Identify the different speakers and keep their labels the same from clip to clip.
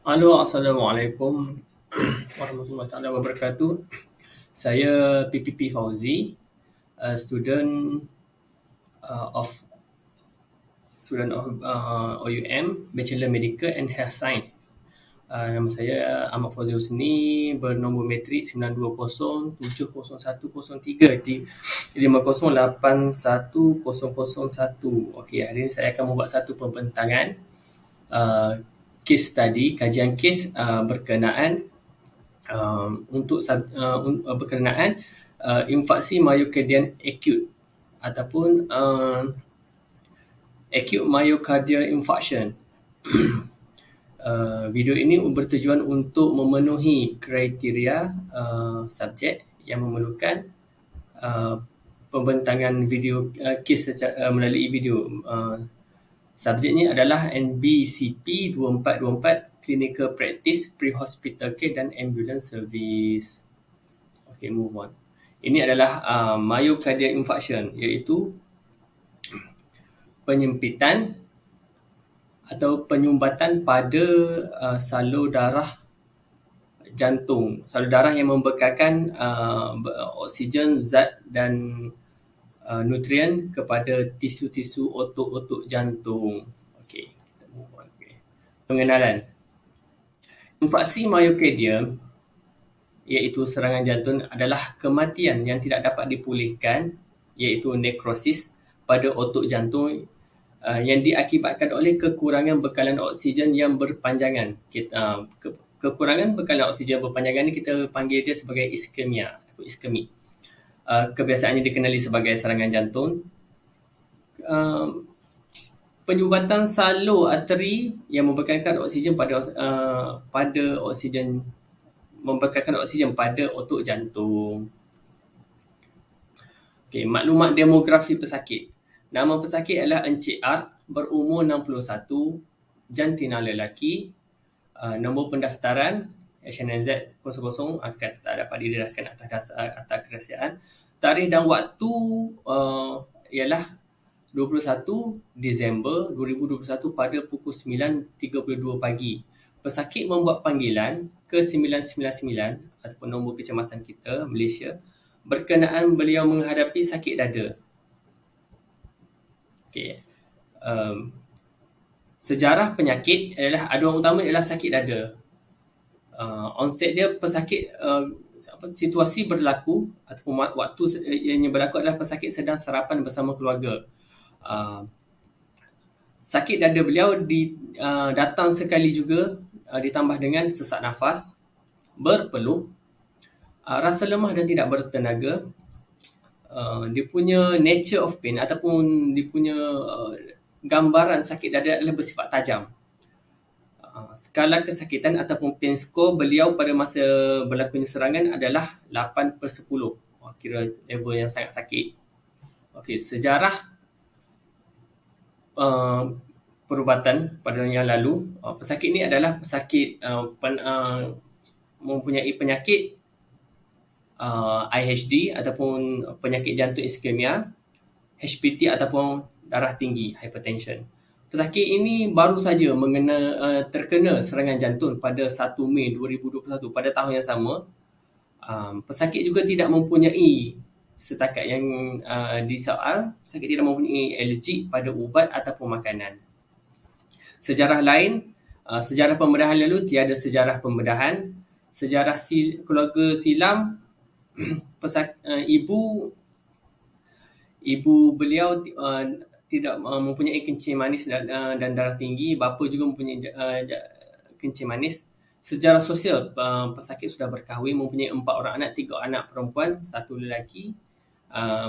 Speaker 1: Halo, Assalamualaikum warahmatullahi taala wabarakatuh. Saya PPP Fauzi, student of OUM, Bachelor Medical and Health Science. Nama saya Ahmad Fauzi Husni, bernombor matrik 9207013508101. Okey, hari ini saya akan membuat satu pembentangan case study, kajian kes berkenaan berkenaan infarksi myocardial acute ataupun acute myocardial infarction. Video ini bertujuan untuk memenuhi kriteria subjek yang memerlukan pembentangan video kes melalui video. Subjeknya adalah NBCP 2424, Clinical Practice, Pre-Hospital Care dan Ambulance Service. Okay, move on. Ini adalah myocardial infarction, iaitu penyempitan atau penyumbatan pada salur darah jantung. Salur darah yang membekalkan oksigen, zat dan nutrien kepada tisu-tisu otot-otot jantung. Okey, kita move on. Okay. Pengenalan. Infarksi myocardial iaitu serangan jantung adalah kematian yang tidak dapat dipulihkan, iaitu nekrosis pada otot jantung yang diakibatkan oleh kekurangan bekalan oksigen yang berpanjangan. Kekurangan bekalan oksigen berpanjangan ini kita panggil dia sebagai iskemia atau iskemi. Kebiasaannya dikenali sebagai serangan jantung. Penyumbatan salur arteri yang membekalkan oksigen pada oksigen membekalkan oksigen pada otot jantung. Okay, maklumat demografi pesakit. Nama pesakit adalah Encik R, berumur 61, jantina lelaki. Nombor pendaftaran SNZ 00 akan tak dapat didedahkan atas kerahsiaan. Tarikh dan waktu ialah 21 Disember 2021 pada pukul 9.32 pagi. Pesakit membuat panggilan ke 999 ataupun nombor kecemasan kita, Malaysia, berkenaan beliau menghadapi sakit dada. Okay. Sejarah penyakit adalah aduan utama ialah sakit dada. Onset dia pesakit, situasi berlaku ataupun waktu yang berlaku adalah pesakit sedang sarapan bersama keluarga. Sakit dada beliau datang sekali juga, ditambah dengan sesak nafas, berpeluh, rasa lemah dan tidak bertenaga. Dia punya nature of pain ataupun dia punya gambaran sakit dada adalah bersifat tajam. Skala kesakitan ataupun pain score beliau pada masa berlakunya serangan adalah 8/10. Kira level yang sangat sakit. Okey, sejarah perubatan pada yang lalu. Pesakit ini adalah pesakit mempunyai penyakit IHD ataupun penyakit jantung iskemia, HPT ataupun darah tinggi, hypertension. Pesakit ini baru saja terkena serangan jantung pada 1 Mei 2021 pada tahun yang sama. Pesakit juga tidak mempunyai, setakat yang disoal, pesakit tidak mempunyai alergik pada ubat ataupun makanan. Sejarah lain, sejarah pembedahan lalu tiada sejarah pembedahan. Sejarah keluarga silam, ibu beliau tidak mempunyai kencing manis dan darah tinggi. Bapa juga mempunyai kencing manis. Sejarah sosial, pesakit sudah berkahwin, mempunyai 4 orang anak, 3 anak perempuan, 1 lelaki.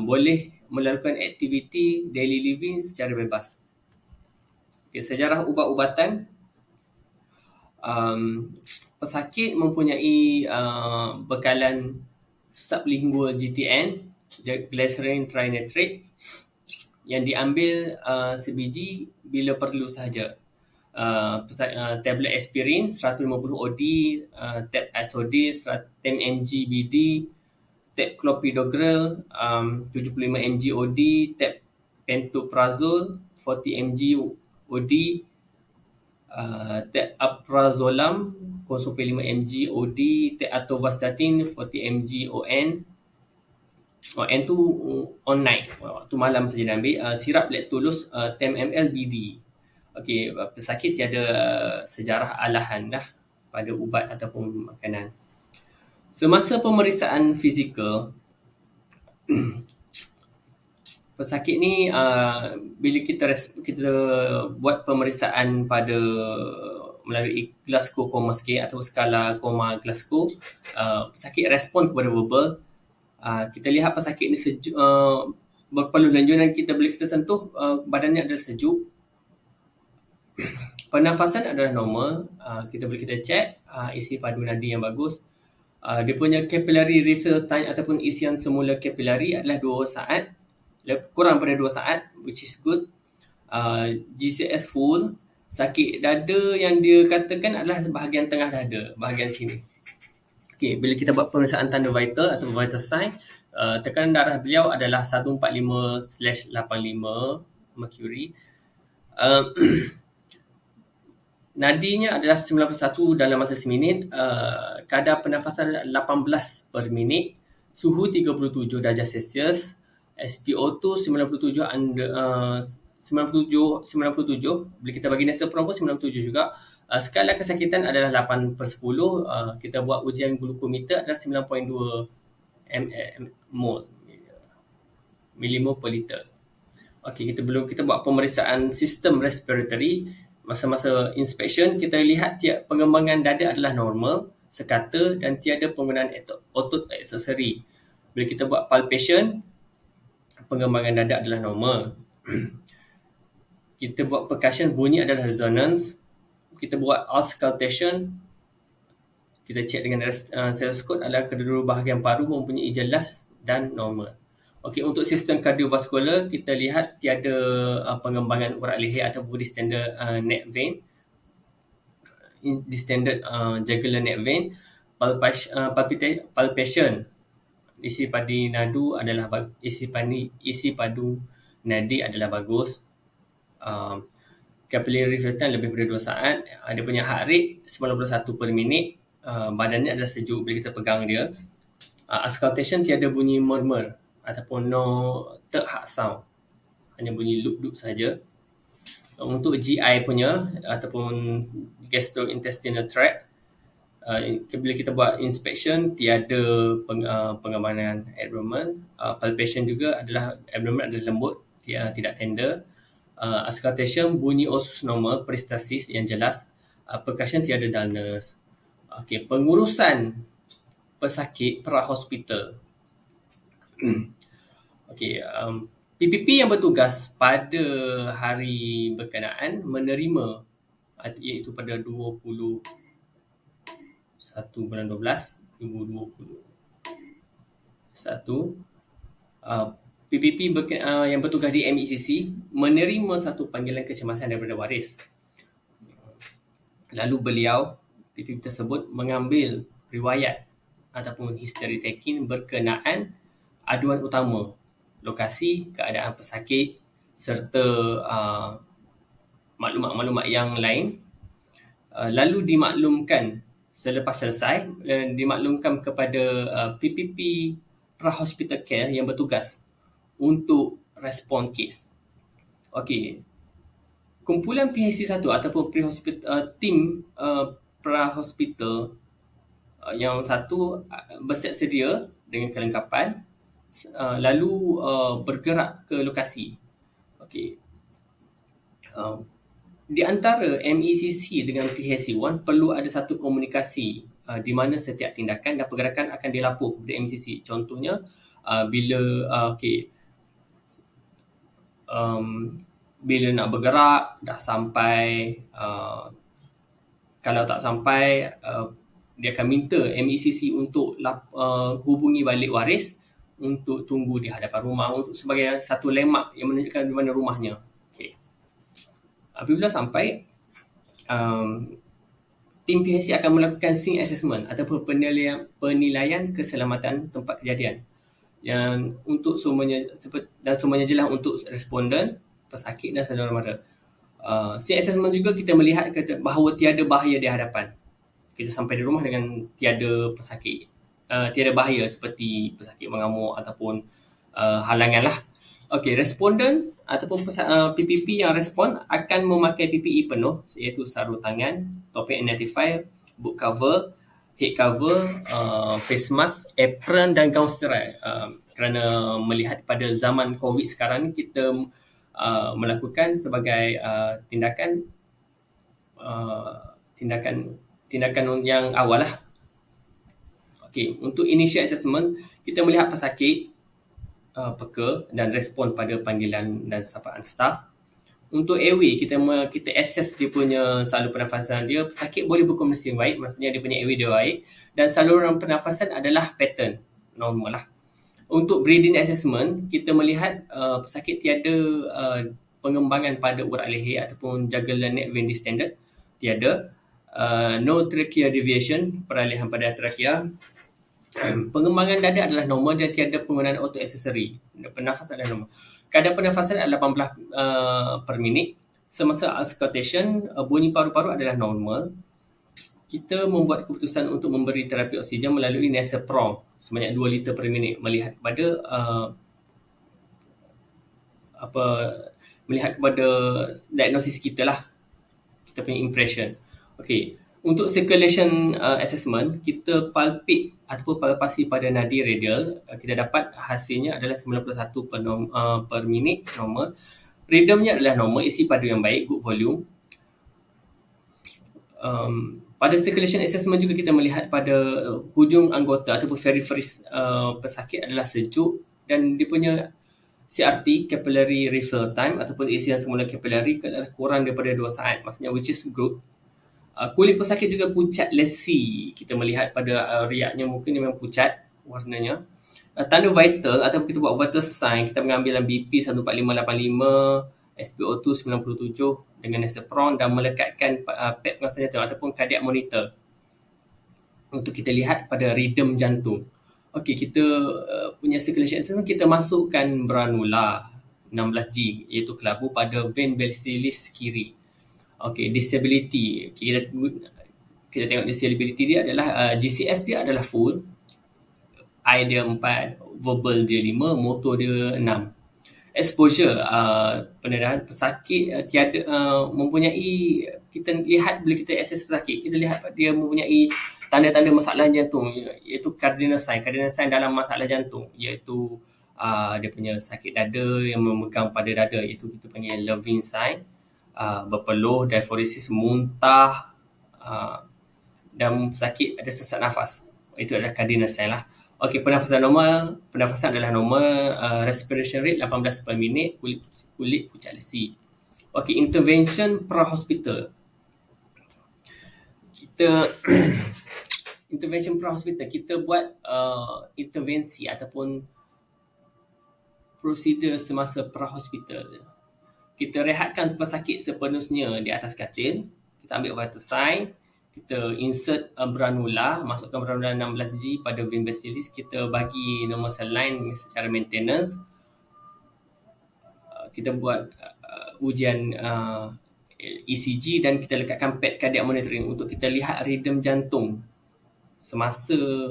Speaker 1: Boleh melakukan aktiviti daily living secara bebas. Okay, sejarah ubat-ubatan, pesakit mempunyai bekalan sublingual GTN, glycerin trinitrate, yang diambil sebiji bila perlu sahaja. Tablet aspirin 150 OD, tab Asodis 10 mg BD, tab clopidogrel 75 mg OD, tab pantoprazole 40 mg OD, Teaprazolam 0.5 mg OD, Atorvastatin 40 mg ON. N tu on night, waktu malam saja dia ambil. Sirap Lactulose 10 ml BD. Okey, pesakit tiada sejarah alahan dah pada ubat ataupun makanan. Semasa pemeriksaan fizikal, pesakit ni bila kita buat pemeriksaan pada melalui Glasgow Coma Scale atau skala koma Glasgow, pesakit respon kepada verbal. Kita lihat pesakit ni sejuk, berpeluh dan kita boleh kita sentuh, badannya adalah sejuk. Pernafasan adalah normal. Kita boleh kita check isi padu nadi yang bagus. Dia punya capillary refill time ataupun isian semula capillary adalah 2 saat, kurang pada 2 saat, which is good. GCS full. Sakit dada yang dia katakan adalah bahagian tengah dada, bahagian sini. Okey, bila kita buat pemeriksaan tanda vital atau vital sign, tekanan darah beliau adalah 145/85 mercury. Nadinya adalah 91 dalam masa seminit. Kadar pernafasan 18 per minit. Suhu 37 darjah Celsius. SpO2 97 bila kita bagi Nasoprom pun 97 juga. Skala kesakitan adalah 8/10. Kita buat ujian glukometer adalah 9.2 millimole per liter. Okey, kita buat pemeriksaan sistem respiratory. Masa-masa inspection, kita lihat pengembangan dada adalah normal, sekata dan tiada penggunaan otot aksesori. Bila kita buat palpation, pengembangan dada adalah normal. Kita buat percussion, bunyi adalah resonance. Kita buat auscultation, kita cek dengan stetoskop adalah kedua-dua bahagian paru mempunyai jelas dan normal. Okey, untuk sistem kardiovaskular, kita lihat tiada pengembangan urat leher ataupun distended neck vein, distended jugular neck vein. Palpation, isi padu nadi adalah bagus. Capillary refill time lebih daripada 2 saat. Dia punya heart rate 91 per minit. Badannya adalah sejuk bila kita pegang dia. Auscultation tiada bunyi murmur ataupun no third heart sound, hanya bunyi loop saja. Untuk GI punya ataupun gastrointestinal tract, bila kita buat inspection tiada pengembangan abdomen. Palpation juga adalah abdomen adalah lembut, tidak tender. Auscultation bunyi osus normal, peristasis yang jelas. Percussion tiada dullness. Okey, pengurusan pesakit pra-hospital. Okey, PPP yang bertugas pada hari berkenaan menerima, iaitu pada 21 bulan 12 2021, PPP yang bertugas di MECC menerima satu panggilan kecemasan daripada waris. Lalu beliau, PPP tersebut, mengambil riwayat ataupun history taking berkenaan aduan utama, lokasi, keadaan pesakit serta maklumat-maklumat yang lain. Lalu dimaklumkan, selepas selesai, dimaklumkan kepada PPP pra-hospital care yang bertugas untuk respon kes. Okey, kumpulan PHC 1 ataupun tim pra-hospital yang satu bersiap sedia dengan kelengkapan, lalu bergerak ke lokasi. Okey, di antara MECC dengan PHC 1 perlu ada satu komunikasi di mana setiap tindakan dan pergerakan akan dilapor kepada MECC. Contohnya, bila nak bergerak, dah sampai, kalau tak sampai, dia akan minta MECC untuk hubungi balik waris untuk tunggu di hadapan rumah, untuk sebagai satu landmark yang menunjukkan di mana rumahnya. Okay. Apabila sampai, tim PHC akan melakukan scene assessment ataupun penilaian keselamatan tempat kejadian. Yang untuk semuanya jelas untuk responden, pesakit dan saudara mara. Scene assessment juga kita melihat bahawa tiada bahaya di hadapan. Kita sampai di rumah dengan tiada pesakit, tiada bahaya seperti pesakit mengamuk ataupun halangan lah. Okey, responden ataupun PPP yang respon akan memakai PPE penuh, iaitu sarung tangan, topeng N95, book cover, head cover, face mask, apron dan gaun sterile. Kerana melihat pada zaman COVID sekarang ni, kita melakukan sebagai tindakan yang awal lah. Okey, untuk initial assessment, kita melihat pesakit, peka dan respon pada panggilan dan sapaan staf. Untuk airway, kita assess dia punya saluran pernafasan dia. Pesakit boleh berkomunikasi baik, maksudnya dia punya airway dia baik, dan saluran pernafasan adalah pattern, normal lah. Untuk breathing assessment, kita melihat pesakit tiada pengembangan pada urat leher ataupun jugular neck vein distended, tiada. No trachea deviation, peralihan pada trachea. Pengembangan dada adalah normal dan tiada penggunaan auto accessory. Pernafasan adalah normal. Kadar pernafasan adalah 18 per minit. Semasa auscultation, bunyi paru-paru adalah normal. Kita membuat keputusan untuk memberi terapi oksigen melalui nasal prong sebanyak 2 liter per minit, melihat kepada diagnosis kita lah, kita punya impression. Okey, untuk circulation assessment, kita palpate ataupun palpasi pada nadi radial. Kita dapat hasilnya adalah 91 per minit, normal. Rhythmnya adalah normal, isi padu yang baik, good volume. Pada circulation assessment juga kita melihat pada hujung anggota ataupun periferis pesakit adalah sejuk, dan dia punya CRT, capillary refill time, ataupun isian semula capillary adalah kurang daripada 2 saat, maksudnya which is good. Kulit pesakit juga pucat lesi. Kita melihat pada riaknya mungkin dia memang pucat warnanya. Tanda vital ataupun kita buat vital sign, kita mengambilan BP 14585, SpO2 97 dengan nasal prong dan melekatkan pad pengawasan jantung ataupun cardiac monitor untuk kita lihat pada rhythm jantung. Okey, kita punya circulation assessment, kita masukkan branula 16G iaitu kelabu pada vein basilis kiri. Okey, disability. Kita tengok disability dia adalah GCS dia adalah full. I dia 4, verbal dia 5, motor dia 6. Exposure, pendedahan pesakit tiada mempunyai, kita lihat bila kita assess pesakit, kita lihat dia mempunyai tanda-tanda masalah jantung, iaitu cardinal sign. Cardinal sign dalam masalah jantung iaitu dia punya sakit dada yang memegang pada dada, iaitu kita panggil Levine sign. Berpeluh, diaphoresis, muntah, dan sakit ada sesak nafas. Itu adalah cardinal sign lah. Okey, pernafasan adalah normal, respiration rate 18 per minit, kulit pucat lesi. Okey, intervention pra-hospital. Intervention pra-hospital, kita buat intervensi ataupun prosedur semasa pra-hospital. Kita rehatkan pesakit sepenuhnya di atas katil. Kita ambil vital sign. Kita insert branula. Masukkan branula 16G pada vein basilis. Kita bagi normal saline secara maintenance. Kita buat ujian ECG dan kita lekatkan pad cardiac monitoring untuk kita lihat rhythm jantung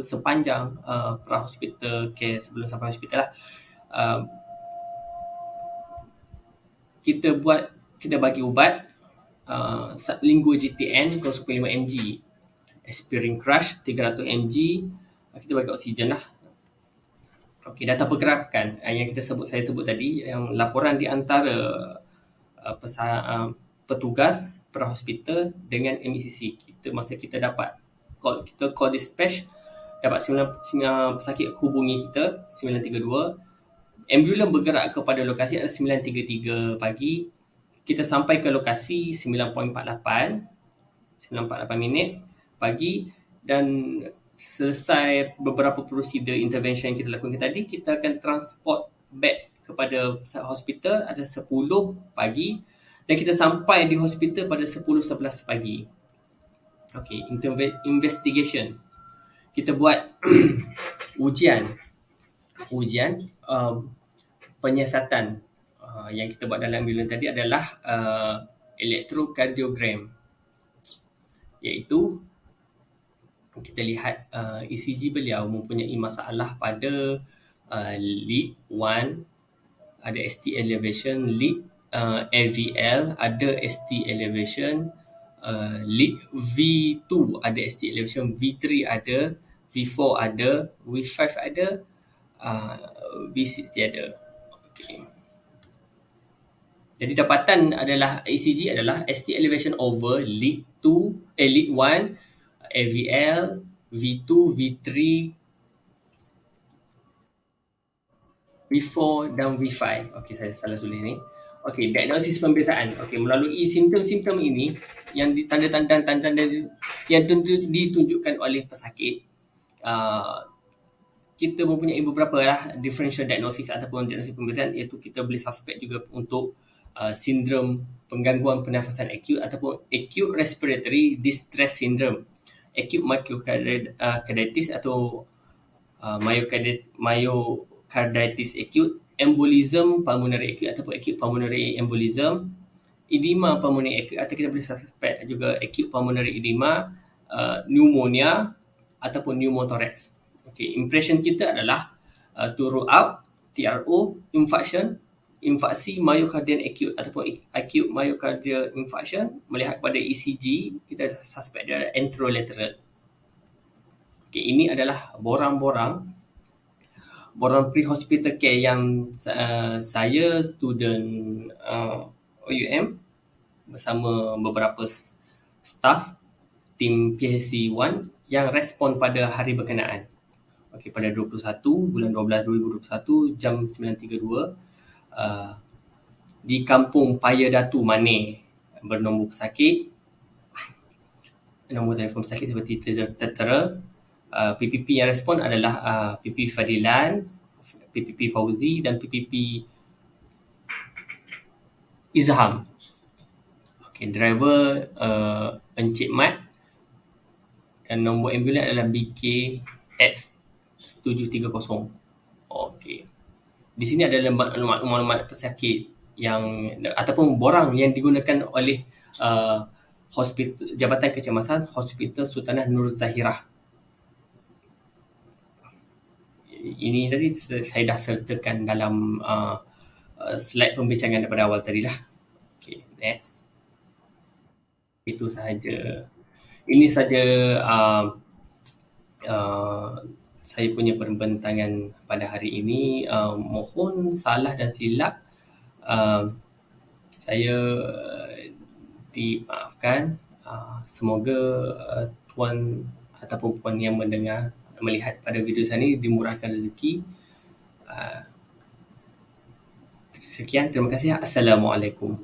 Speaker 1: sepanjang pra-hospital care, sebelum sampai hospital lah. Kita bagi ubat sublingual GTN 0.5 mg, aspirin crush 300 mg, kita bagi oksigen lah. Okey, data pergerakan yang saya sebut tadi, yang laporan di antara petugas pra-hospital dengan MECC. Masa kita dapat call dispatch, dapat pesakit hubungi kita 932. Ambulans bergerak kepada lokasi adalah 9.33 pagi. Kita sampai ke lokasi 9.48 minit pagi, dan selesai beberapa prosedur intervention yang kita lakukan tadi, kita akan transport back kepada hospital ada 10 pagi, dan kita sampai di hospital pada 10.11 pagi. Okey, investigation. Kita buat ujian penyiasatan. Yang kita buat dalam ambulans tadi adalah electrocardiogram, iaitu kita lihat ECG beliau mempunyai masalah pada lead 1, ada ST elevation, lead AVL ada ST elevation, lead V2 ada ST elevation, V3 ada, V4 ada, V5 ada, V6 tiada. Okay. Jadi dapatan adalah ECG adalah ST elevation over lead 1, AVL, V2, V3, V4 dan V5. Okey, saya salah tulis ni. Okey, diagnosis pemeriksaan. Okey, melalui simptom-simptom ini yang tanda-tanda yang ditunjukkan oleh pesakit, kita mempunyai beberapa lah differential diagnosis ataupun diagnosis pemeriksaan, iaitu kita boleh suspect juga untuk sindrom penggangguan pernafasan akut ataupun acute respiratory distress syndrome, acute myocarditis atau myocarditis acute, embolism pulmonary acute ataupun acute pulmonary embolism, edema pulmonary acute atau kita boleh suspect juga acute pulmonary edema, pneumonia ataupun pneumothorax. Okay, impression kita adalah to rule out TRO, infarksi myocardial acute ataupun acute myocardial infarction. Melihat pada ECG, kita suspect dia anterolateral. Okay, ini adalah borang pre-hospital care yang saya student OUM bersama beberapa staff tim PHC 1 yang respon pada hari berkenaan. Okey, pada 21 bulan 12 2021 jam 9.32 di Kampung Paya Datu, Mane, bernombor pesakit, nombor telefon pesakit seperti tertera. PPP yang respon adalah PPP Fadilan, PPP Fauzi dan PPP Izham. Okey, driver Encik Mat dan nombor ambulans adalah BKX 730. Okey. Di sini adalah maklumat pesakit yang ataupun borang yang digunakan oleh Hospital Jabatan Kecemasan Hospital Sultanah Nur Zahirah. Ini tadi saya dah sertakan dalam slide pembincangan daripada awal tadi lah. Okay, next. Itu sahaja. Ini saja saya punya perbentangan pada hari ini. Mohon salah dan silap saya dimaafkan. Semoga tuan ataupun puan yang mendengar melihat pada video saya ini dimurahkan rezeki. Sekian, terima kasih. Assalamualaikum.